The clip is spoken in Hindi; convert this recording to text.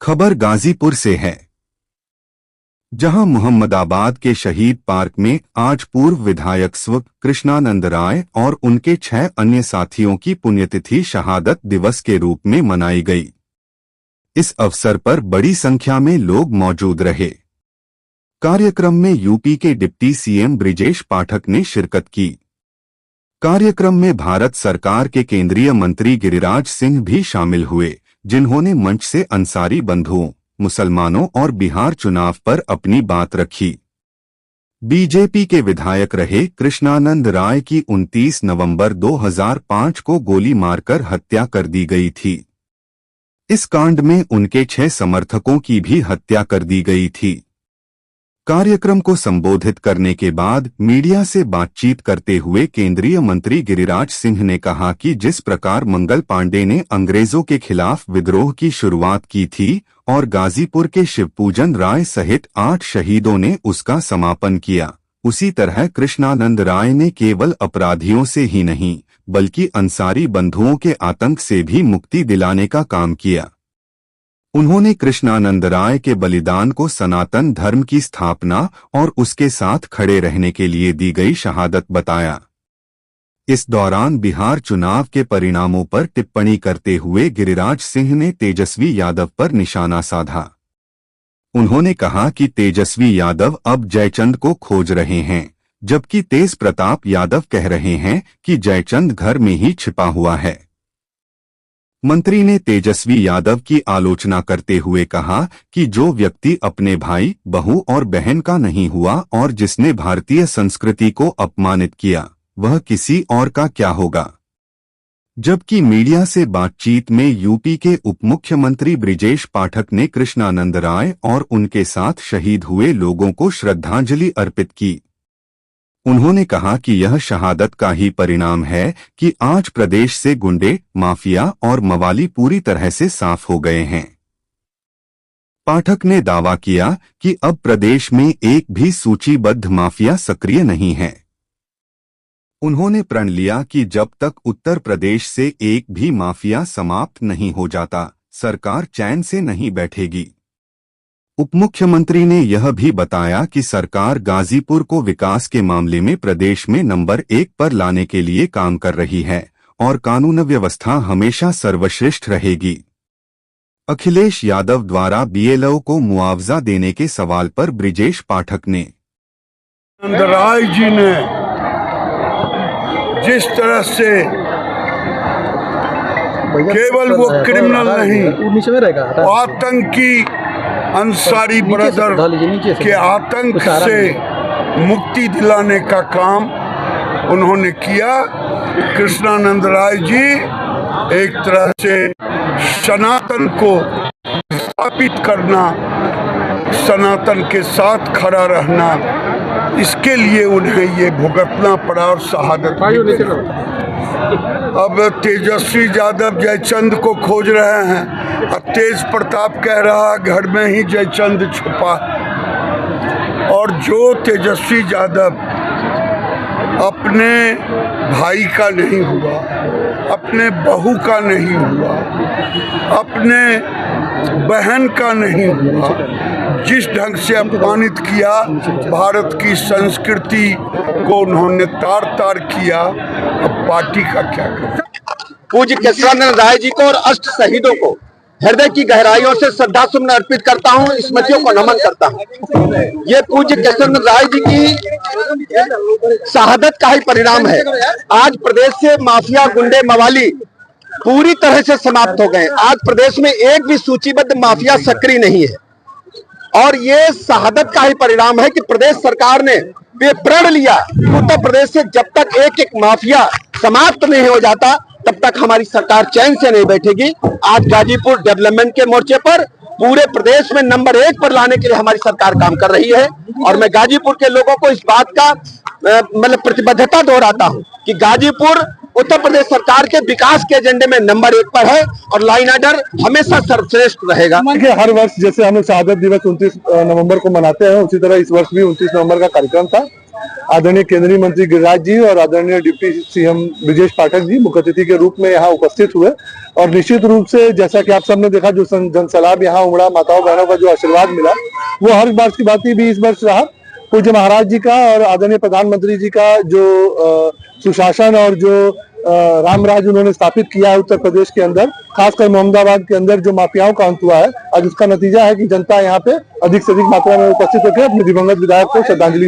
खबर गाजीपुर से है, जहां मोहम्मदाबाद के शहीद पार्क में आज पूर्व विधायक स्व कृष्णानंद राय और उनके 6 अन्य साथियों की पुण्यतिथि शहादत दिवस के रूप में मनाई गई। इस अवसर पर बड़ी संख्या में लोग मौजूद रहे। कार्यक्रम में यूपी के डिप्टी सीएम ब्रिजेश पाठक ने शिरकत की। कार्यक्रम में भारत सरकार के केंद्रीय मंत्री गिरिराज सिंह भी शामिल हुए, जिन्होंने मंच से अंसारी बंधुओं, मुसलमानों और बिहार चुनाव पर अपनी बात रखी। बीजेपी के विधायक रहे कृष्णानंद राय की 29 नवंबर 2005 को गोली मारकर हत्या कर दी गई थी। इस कांड में उनके 6 समर्थकों की भी हत्या कर दी गई थी। कार्यक्रम को संबोधित करने के बाद मीडिया से बातचीत करते हुए केंद्रीय मंत्री गिरिराज सिंह ने कहा कि जिस प्रकार मंगल पांडे ने अंग्रेजों के खिलाफ विद्रोह की शुरुआत की थी और गाजीपुर के शिवपूजन राय सहित 8 शहीदों ने उसका समापन किया, उसी तरह कृष्णानंद राय ने केवल अपराधियों से ही नहीं बल्कि अंसारी बंधुओं के आतंक से भी मुक्ति दिलाने का काम किया। उन्होंने कृष्णानंद राय के बलिदान को सनातन धर्म की स्थापना और उसके साथ खड़े रहने के लिए दी गई शहादत बताया। इस दौरान बिहार चुनाव के परिणामों पर टिप्पणी करते हुए गिरिराज सिंह ने तेजस्वी यादव पर निशाना साधा। उन्होंने कहा कि तेजस्वी यादव अब जयचंद को खोज रहे हैं, जबकि तेज प्रताप यादव कह रहे हैं कि जयचंद घर में ही छिपा हुआ है। मंत्री ने तेजस्वी यादव की आलोचना करते हुए कहा कि जो व्यक्ति अपने भाई, बहू और बहन का नहीं हुआ और जिसने भारतीय संस्कृति को अपमानित किया, वह किसी और का क्या होगा। जबकि मीडिया से बातचीत में यूपी के उप मुख्यमंत्री ब्रिजेश पाठक ने कृष्णानंद राय और उनके साथ शहीद हुए लोगों को श्रद्धांजलि अर्पित की। उन्होंने कहा कि यह शहादत का ही परिणाम है कि आज प्रदेश से गुंडे, माफिया और मवाली पूरी तरह से साफ हो गए हैं। पाठक ने दावा किया कि अब प्रदेश में एक भी सूचीबद्ध माफिया सक्रिय नहीं है। उन्होंने प्रण लिया कि जब तक उत्तर प्रदेश से एक भी माफिया समाप्त नहीं हो जाता, सरकार चैन से नहीं बैठेगी। उप मुख्यमंत्री ने यह भी बताया कि सरकार गाजीपुर को विकास के मामले में प्रदेश में नंबर 1 पर लाने के लिए काम कर रही है और कानून व्यवस्था हमेशा सर्वश्रेष्ठ रहेगी। अखिलेश यादव द्वारा बीएलओ को मुआवजा देने के सवाल पर ब्रिजेश पाठक ने राय जी ने जिस तरह से केवल वो क्रिमिनल नहीं, आतंकी अंसारी ब्रदर के आतंक से मुक्ति दिलाने का काम उन्होंने किया। कृष्णानंद राय जी एक तरह से सनातन को स्थापित करना, सनातन के साथ खड़ा रहना, इसके लिए उन्हें ये भुगतना पड़ा और शहादत। अब तेजस्वी यादव जयचंद को खोज रहे हैं और तेज प्रताप कह रहा घर में ही जयचंद छुपा। और जो तेजस्वी यादव अपने भाई का नहीं हुआ, अपने बहू का नहीं हुआ, अपने बहन का नहीं हुआ, जिस ढंग से अपमानित किया, भारत की संस्कृति को उन्होंने तार तार किया, अब पार्टी का क्या करें। पूज्य कृष्णानंद राय जी को और अष्ट शहीदों को हृदय की गहराइयों से श्रद्धा सुमन अर्पित करता हूं, स्मृतियों को नमन करता हूं। ये पूज्य कृष्णानंद राय जी की शहादत का ही परिणाम है। आज प्रदेश से माफिया, गुंडे, मवाली पूरी तरह से समाप्त हो गए। आज प्रदेश में एक भी सूचीबद्ध माफिया सक्रिय नहीं है और ये शहादत का ही परिणाम है कि प्रदेश सरकार ने ये प्रण लिया उत्तर प्रदेश से जब तक एक एक माफिया समाप्त नहीं हो जाता तब तक हमारी सरकार चैन से नहीं बैठेगी। आज गाजीपुर डेवलपमेंट के मोर्चे पर पूरे प्रदेश में नंबर 1 पर लाने के लिए हमारी सरकार काम कर रही है और मैं गाजीपुर के लोगों को इस बात का मतलब प्रतिबद्धता दोहराता हूं कि गाजीपुर उत्तर प्रदेश सरकार के विकास के एजेंडे में नंबर 1 पर है और लाइन ऑर्डर हमेशा सर्वश्रेष्ठ रहेगा। हर वर्ष जैसे हम लोग शहादत दिवस 29 नवंबर को मनाते हैं, उसी तरह इस वर्ष भी 29 नवंबर का कार्यक्रम था। आदरणीय केंद्रीय मंत्री गिरिराज जी और आदरणीय डिप्टी सीएम ब्रिजेश पाठक जी मुख्य अतिथि के रूप में यहाँ उपस्थित हुए और निश्चित रूप से जैसा कि आप सबने देखा, जो जनसैलाब यहाँ उमड़ा, माताओं बहनों का जो आशीर्वाद मिला, वो हर वर्ष की बात भी इस वर्ष रहा। पूज्य महाराज जी का और आदरणीय प्रधानमंत्री जी का जो सुशासन और जो राम राज उन्होंने स्थापित किया है उत्तर प्रदेश के अंदर, खासकर मोहम्मदाबाद के अंदर जो माफियाओं का अंत हुआ है, आज उसका नतीजा है कि जनता यहाँ पे अधिक से अधिक मात्रा में उपस्थित होकर अपने दिवंगत विधायक को श्रद्धांजलि